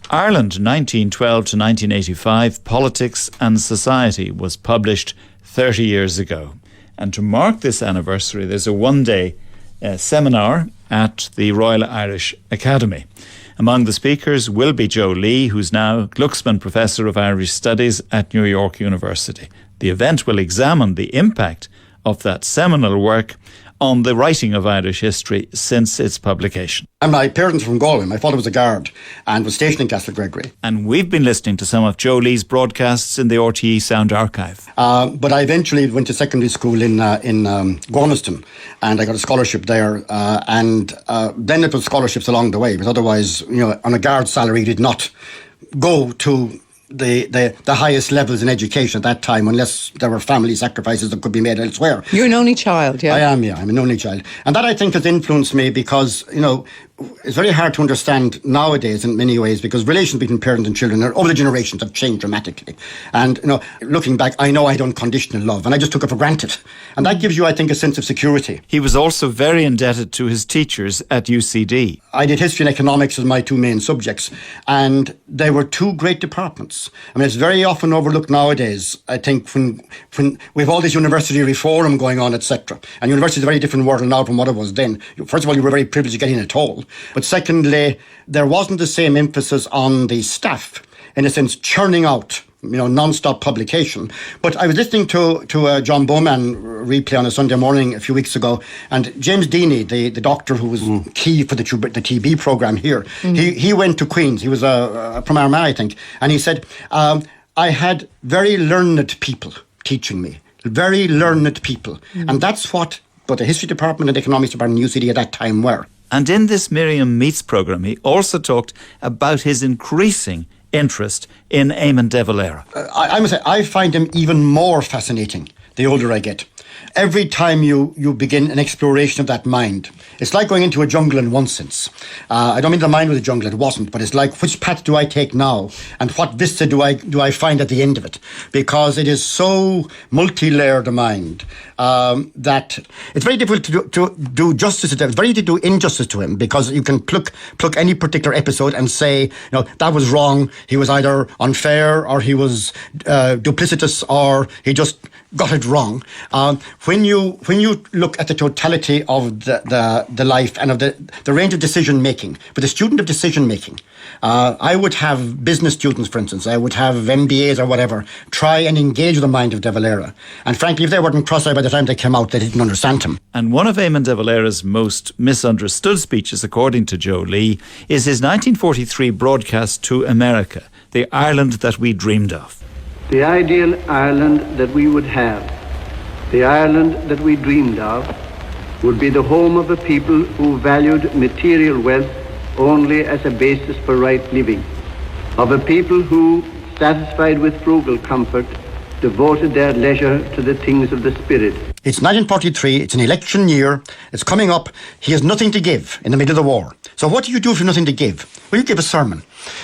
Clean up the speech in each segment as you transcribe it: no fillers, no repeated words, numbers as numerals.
Ireland 1912 to 1985, Politics and Society was published 30 years ago. And to mark this anniversary, there's a one-day seminar at the Royal Irish Academy. Among the speakers will be Joe Lee, who's now Glucksman Professor of Irish Studies at New York University. The event will examine the impact of that seminal work on the writing of Irish history since its publication. And my parents were from Galway. My father was a guard and was stationed in Castle Gregory. And we've been listening to some of Joe Lee's broadcasts in the RTE Sound Archive. But I eventually went to secondary school in Gormiston, and I got a scholarship there. And then it was scholarships along the way, because otherwise, on a guard salary, you did not go to the highest levels in education at that time, unless there were family sacrifices that could be made elsewhere. You're an only child, yeah? I am, yeah. I'm an only child. And that, I think, has influenced me because, it's very hard to understand nowadays in many ways, because relations between parents and children over the generations have changed dramatically. And, looking back, I know I had unconditional love and I just took it for granted. And that gives you, I think, a sense of security. He was also very indebted to his teachers at UCD. I did history and economics as my two main subjects, and they were two great departments. I mean, it's very often overlooked nowadays, I think, when we have all this university reform going on, etc. And university is a very different world now from what it was then. First of all, you were very privileged to get in at all. But secondly, there wasn't the same emphasis on the staff, in a sense, churning out, non-stop publication. But I was listening to John Bowman replay on a Sunday morning a few weeks ago, and James Deaney, the doctor who was key for the TB programme here, he went to Queen's. He was from Armagh, I think, and he said, I had very learned people teaching me, very learned people. And that's what both the history department and the economics department in UCD at that time were. And in this Miriam Meets programme, he also talked about his increasing interest in Eamon de Valera. I must say, I find him even more fascinating the older I get. Every time you begin an exploration of that mind, it's like going into a jungle in one sense. I don't mean the mind was a jungle, it wasn't, but it's like, which path do I take now? And what vista do I find at the end of it? Because it is so multi-layered a mind that it's very difficult to do justice to him. It's very easy to do injustice to him, because you can pluck any particular episode and say, that was wrong, he was either unfair, or he was duplicitous, or he just got it wrong. When you look at the totality of the life and of the range of decision making, for the student of decision making, I would have business students, for instance, I would have MBAs or whatever, try and engage with the mind of de Valera. And frankly, if they weren't cross-eyed by the time they came out, they didn't understand him. And one of Eamon de Valera's most misunderstood speeches, according to Joe Lee, is his 1943 broadcast to America, the Ireland that we dreamed of. The ideal Ireland that we would have, the Ireland that we dreamed of, would be the home of a people who valued material wealth only as a basis for right living, of a people who, satisfied with frugal comfort, devoted their leisure to the things of the spirit. It's 1943, it's an election year, it's coming up, he has nothing to give in the middle of the war. So what do you do if you have nothing to give? Well, you give a sermon.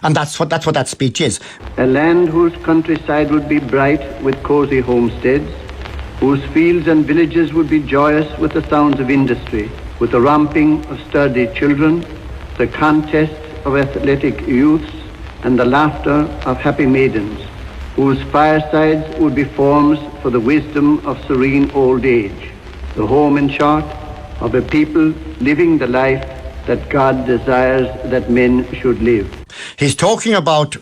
And that's what that speech is. A land whose countryside would be bright with cosy homesteads, whose fields and villages would be joyous with the sounds of industry, with the romping of sturdy children, the contests of athletic youths, and the laughter of happy maidens, whose firesides would be forms for the wisdom of serene old age. The home, in short, of a people living the life that God desires that men should live. He's talking about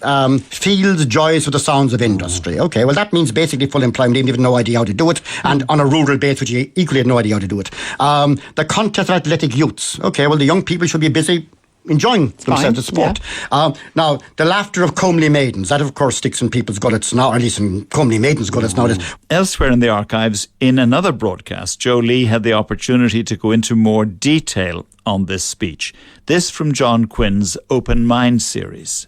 fields joyous with the sounds of industry. Okay, well, that means basically full employment, even if no idea how to do it, and on a rural base, which he equally had no idea how to do it. The contest of athletic youths. Okay, well, the young people should be busy enjoying themselves at sport. Yeah. Now, the laughter of comely maidens, that of course sticks in people's gullets now, or at least in comely maidens' gullets nowadays. Elsewhere in the archives, in another broadcast, Joe Lee had the opportunity to go into more detail on this speech. This from John Quinn's Open Mind series.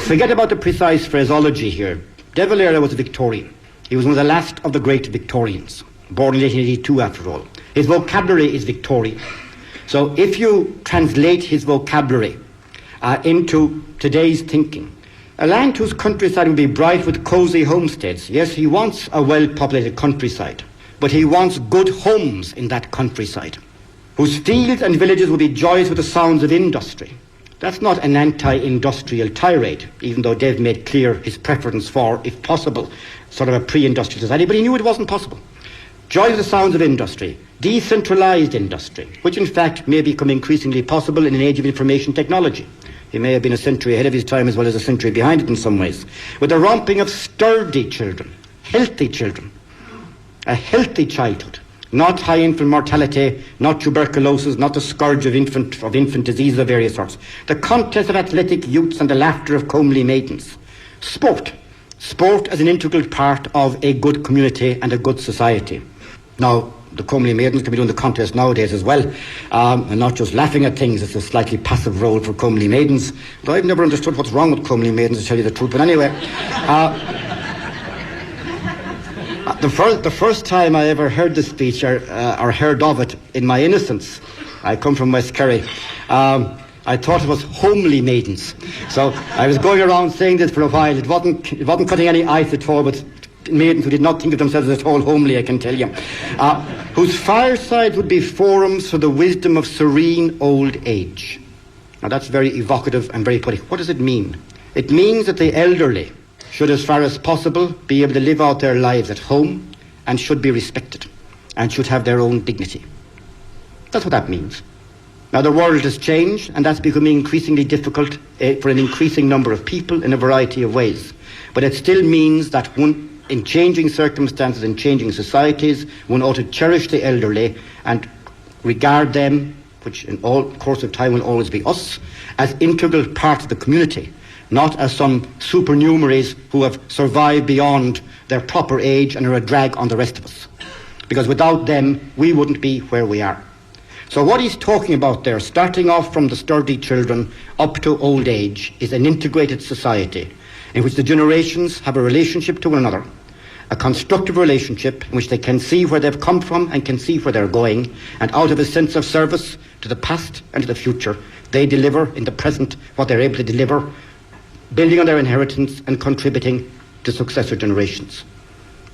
Forget about the precise phraseology here. De Valera was a Victorian. He was one of the last of the great Victorians, born in 1882 after all. His vocabulary is Victorian. So if you translate his vocabulary into today's thinking, a land whose countryside will be bright with cosy homesteads. Yes, he wants a well-populated countryside, but he wants good homes in that countryside, whose fields and villages will be joyous with the sounds of industry. That's not an anti-industrial tirade, even though Dev made clear his preference for, if possible, sort of a pre-industrial society, but he knew it wasn't possible. Join the sounds of industry, decentralised industry, which in fact may become increasingly possible in an age of information technology. He may have been a century ahead of his time as well as a century behind it in some ways. With the romping of sturdy children, a healthy childhood, not high infant mortality, not tuberculosis, not the scourge of infant diseases of various sorts. The contest of athletic youths and the laughter of comely maidens. Sport as an integral part of a good community and a good society. Now, the comely maidens can be doing the contest nowadays as well, and not just laughing at things. It's a slightly passive role for comely maidens. Though I've never understood what's wrong with comely maidens, to tell you the truth. But anyway, the first time I ever heard the speech or heard of it in my innocence, I come from West Kerry, I thought it was homely maidens. So I was going around saying this for a while. It wasn't cutting any ice at all, but maidens who did not think of themselves as at all homely, I can tell you, whose firesides would be forums for the wisdom of serene old age. Now that's very evocative and very poetic. What does it mean? It means that the elderly should, as far as possible, be able to live out their lives at home and should be respected and should have their own dignity. That's what that means. Now the world has changed, and that's becoming increasingly difficult for an increasing number of people in a variety of ways. But it still means that in changing circumstances and changing societies, one ought to cherish the elderly and regard them, which in all course of time will always be us, as integral parts of the community, not as some supernumeraries who have survived beyond their proper age and are a drag on the rest of us. Because without them, we wouldn't be where we are. So what he's talking about there, starting off from the sturdy children up to old age, is an integrated society in which the generations have a relationship to one another, a constructive relationship in which they can see where they've come from and can see where they're going, and out of a sense of service to the past and to the future, they deliver in the present what they're able to deliver, building on their inheritance and contributing to successor generations.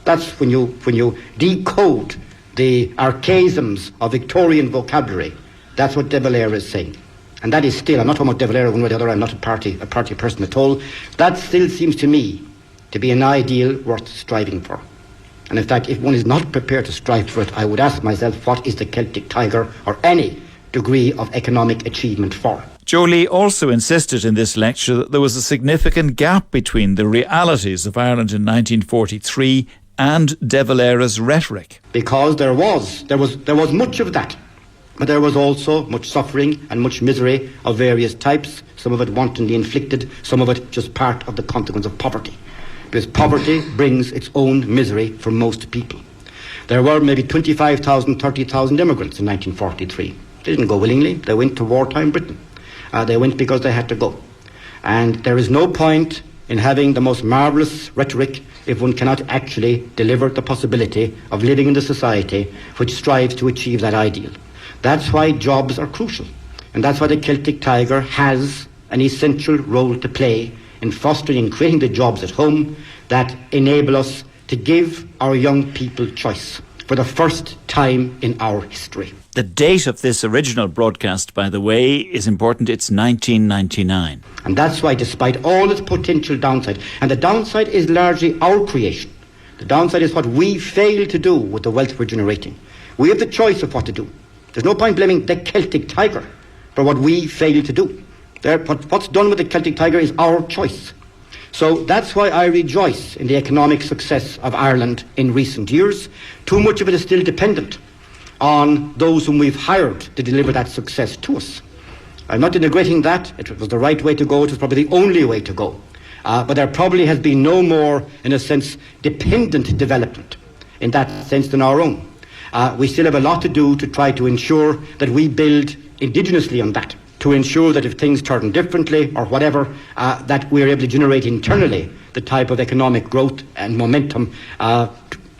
That's when you decode the archaisms of Victorian vocabulary. That's what De Valera is saying. And that is still, I'm not talking about De Valera one way or the other, I'm not a party person at all. That still seems to me to be an ideal worth striving for. And in fact, if one is not prepared to strive for it, I would ask myself, what is the Celtic Tiger or any degree of economic achievement for? Jolie also insisted in this lecture that there was a significant gap between the realities of Ireland in 1943 and De Valera's rhetoric. Because there was much of that, but there was also much suffering and much misery of various types, some of it wantonly inflicted, some of it just part of the consequence of poverty. Because poverty brings its own misery for most people. There were maybe 25,000, 30,000 immigrants in 1943. They didn't go willingly, they went to wartime Britain. They went because they had to go. And there is no point in having the most marvellous rhetoric if one cannot actually deliver the possibility of living in a society which strives to achieve that ideal. That's why jobs are crucial. And that's why the Celtic Tiger has an essential role to play in fostering and creating the jobs at home that enable us to give our young people choice for the first time in our history. The date of this original broadcast, by the way, is important. It's 1999. And that's why, despite all its potential downside, and the downside is largely our creation. The downside is what we fail to do with the wealth we're generating. We have the choice of what to do. There's no point blaming the Celtic Tiger for what we fail to do. What's done with the Celtic Tiger is our choice. So that's why I rejoice in the economic success of Ireland in recent years. Too much of it is still dependent on those whom we've hired to deliver that success to us. I'm not denigrating that. It was the right way to go. It was probably the only way to go. But there probably has been no more, in a sense, dependent development in that sense than our own. We still have a lot to do to try to ensure that we build indigenously on that, to ensure that if things turn differently or whatever, that we're able to generate internally the type of economic growth and momentum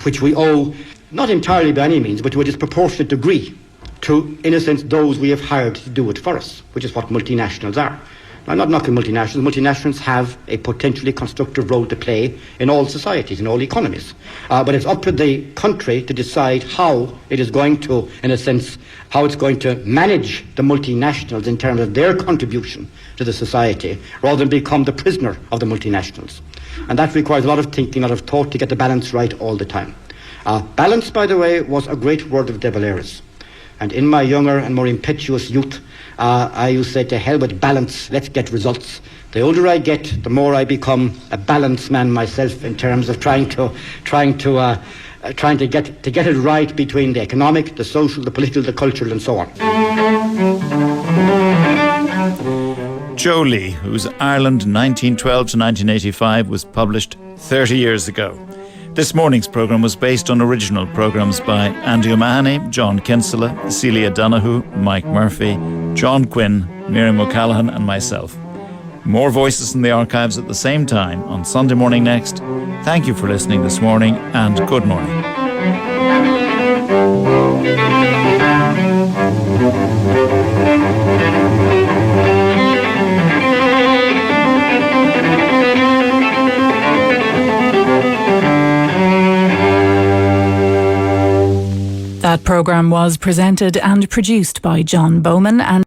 which we owe, not entirely by any means, but to a disproportionate degree to, in a sense, those we have hired to do it for us, which is what multinationals are. I'm not knocking multinationals. Multinationals have a potentially constructive role to play in all societies, in all economies. But it's up to the country to decide how it is going to, in a sense, how it's going to manage the multinationals in terms of their contribution to the society, rather than become the prisoner of the multinationals. And that requires a lot of thinking, a lot of thought to get the balance right all the time. Balance, by the way, was a great word of De Valera's. And in my younger and more impetuous youth, I used to say, to hell with balance, let's get results. The older I get, the more I become a balanced man myself in terms of trying to get it right between the economic, the social, the political, the cultural, and so on. Joe Lee, whose Ireland 1912 to 1985 was published 30 years ago. This morning's programme was based on original programmes by Andy O'Mahony, John Kinsella, Celia Donoghue, Mike Murphy, John Quinn, Miriam O'Callaghan and myself. More voices in the archives at the same time on Sunday morning next. Thank you for listening this morning and good morning. That programme was presented and produced by John Bowman and